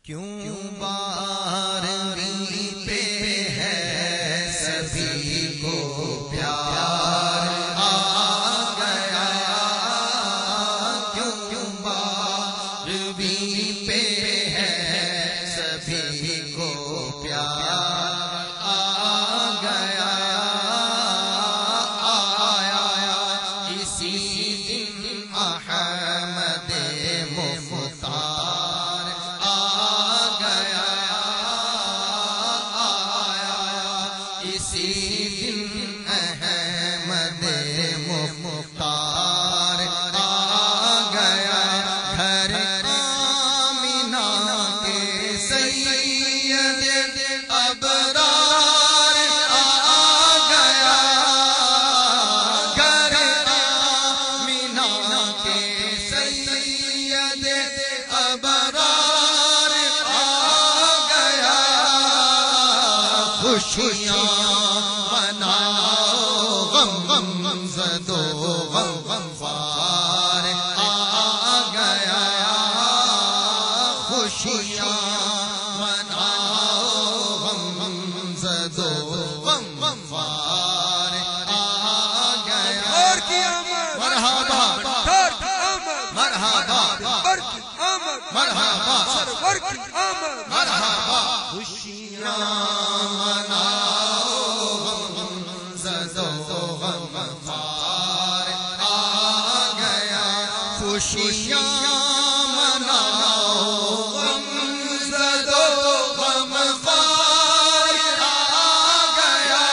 کیوں بارہویں پہ ہے سبھی کو پیار آ گیا، کیوں بارہویں پہ ہے سبھی کو پیار آ گیا، آیا اسی دن احمد مختار آ گیا، آیا اسی دن احمد مختار آ گیا، گھر آمنہ کے سید ابرار آ گیا، گھر آمنہ کے سید ابرار آ گیا، خوشیاں مناؤ غم زدو غم خوار آ گیا، خوشیاں مناؤ غم زدو غم خوار آ گیا، مرحبا مرحبا مرحبا مرحبا، خوشیاں مناؤ غم زدو غم خوار آ گیا، خوشیاں مناؤ غم زدو غم خوار آ گیا،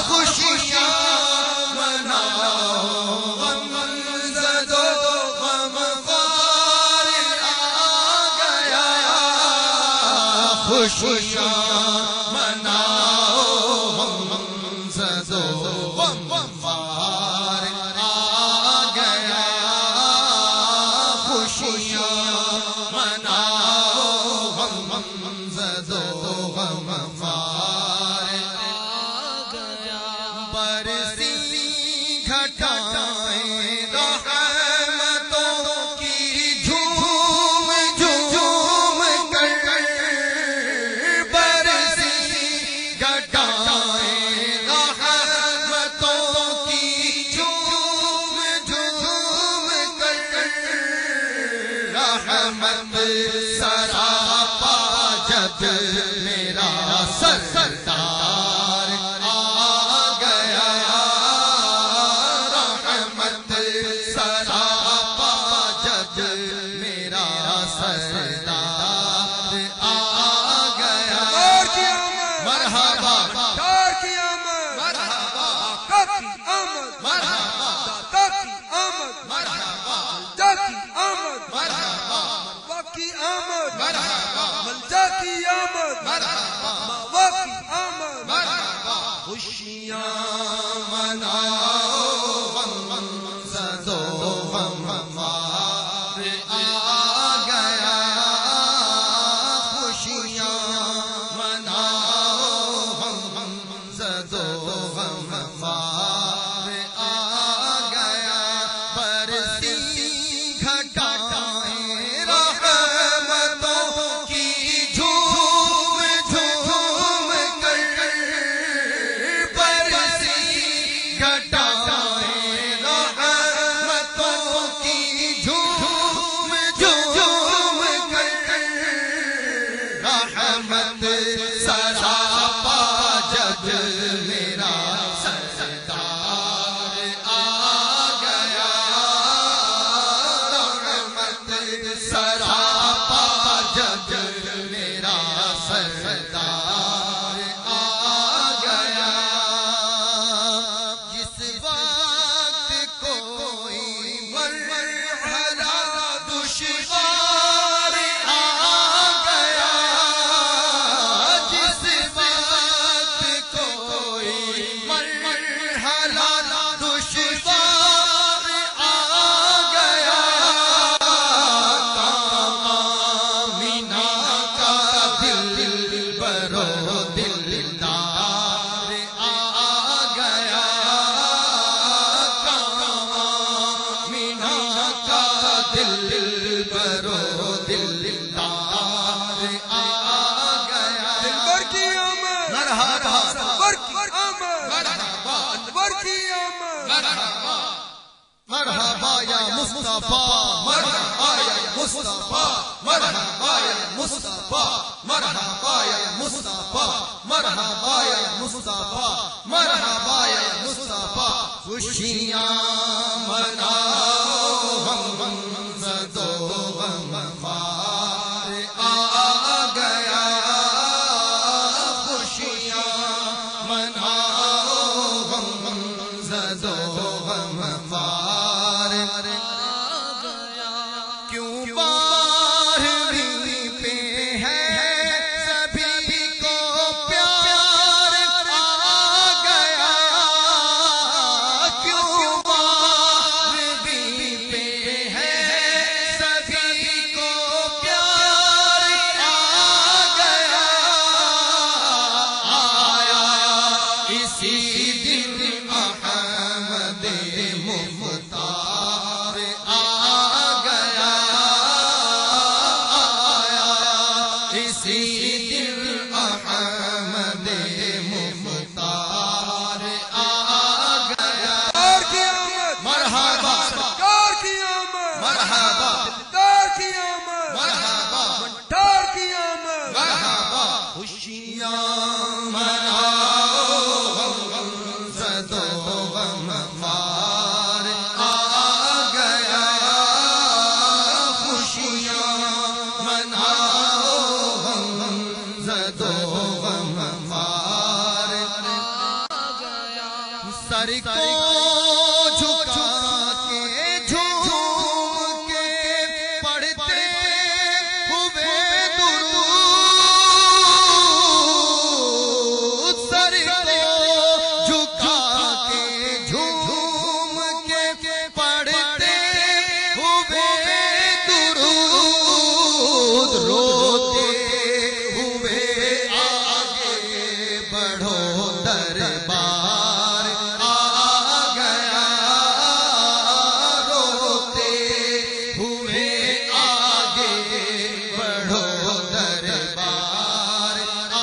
خوشیاں مناؤ غم زدو غم خوار آ گیا، خوشیاں مناؤ غم زدو غم خوار آ گیا، خوشیاں مناؤ غم زدو غم خوار آ گیا، برسی گھٹائیں رحمتوں کی جھوم جھوم کر، برسی گھٹائیں رحمتوں کی جھوم جھوم کر، رحمت سراپا جب میرا سردار آ گیا، رحمت سراپا جب میرا سردار آ گیا، مرحبا مرحبا مرحبا مرحبا مرحبا، خوشیاں مناؤ غم زدو غم خوار آ گیا، خوشیاں مناؤ غم زدو غم خوار آ گیا، برسی گھٹائیں رحمتوں کی جھوم جھوم کر، برسی گھٹائیں رحمتوں کی جھوم جھوم کر، رحمت سراپا جب میرا سردار آ گیا، رحمت سراپا جب میرا سردار آ گیا، جس وقت کوئی مرحلہ دشوار آ گیا، مرحبا یا مصطفیٰ، مرحبا یا مصطفیٰ، مرحبا یا مصطفیٰ، مرحبا یا مصطفیٰ، مرحبا یا مصطفیٰ، مرحبا یا مصطفیٰ، خوشیاں مناؤ ہم زدو غم خوار آ گیا، خوشیاں مناؤ ہم زدو غم خوار کیوں بارہویں پہ ہے سبھی کو پیار آ گیا، کیوں بارہویں پہ ہے سبھی کو پیار آ گیا، آیا اسی دن احمد مختار آ گیا، آیا اسی دن احمد مختار آ گیا، مرحبا مرحبا مرحبا مرحبا، خوشیاں مناؤ ہم زدو غم خوار آ گیا، خوشیاں مناؤ ہم زدو غم خوار آ گیا، سر کو جھکا کے جھوم کے پڑھتے ہوئے درود، سر کو جھکا کے جھوم کے پڑھتے ہوئے درود، روتے ہوئے آگے بڑھو دربار آ گیا، روتے ہوئے آگے بڑھو دربار آ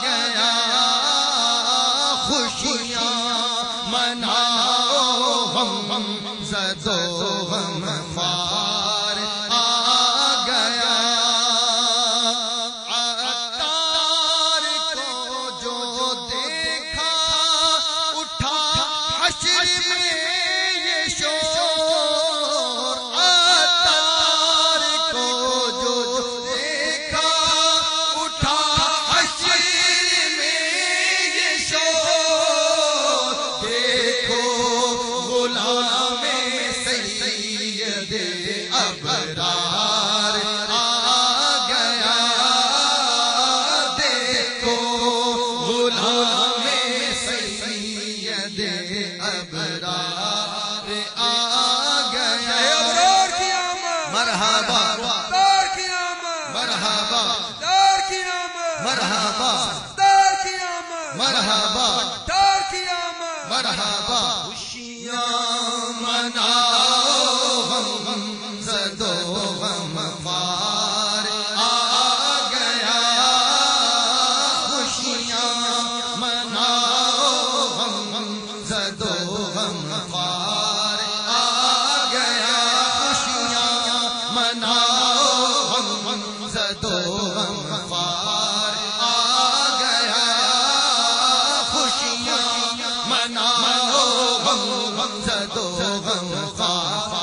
گیا، خوشیاں مناؤ ہم زدو غم خوار آ گیا، عطار کو جو دیکھا اٹھا حشر میں یہ شور، عطار کو جو دیکھا اٹھا حشر میں یہ شور، دیکھو غلام سید ابرار آ گیا، دیکھو غلام سید ابرار آ گیا، مرحبا مرحبا مرحبا مرحبا مرحبا، خوشیاں مناؤ ہم زدو غم خوار آ گیا، خوشیاں مناؤ ہم زدو غم خوار آ گیا، خوشیاں مناؤ ہم زدو غم خوار آ گیا، خوشیاں مناؤ ہم زدو غم خوار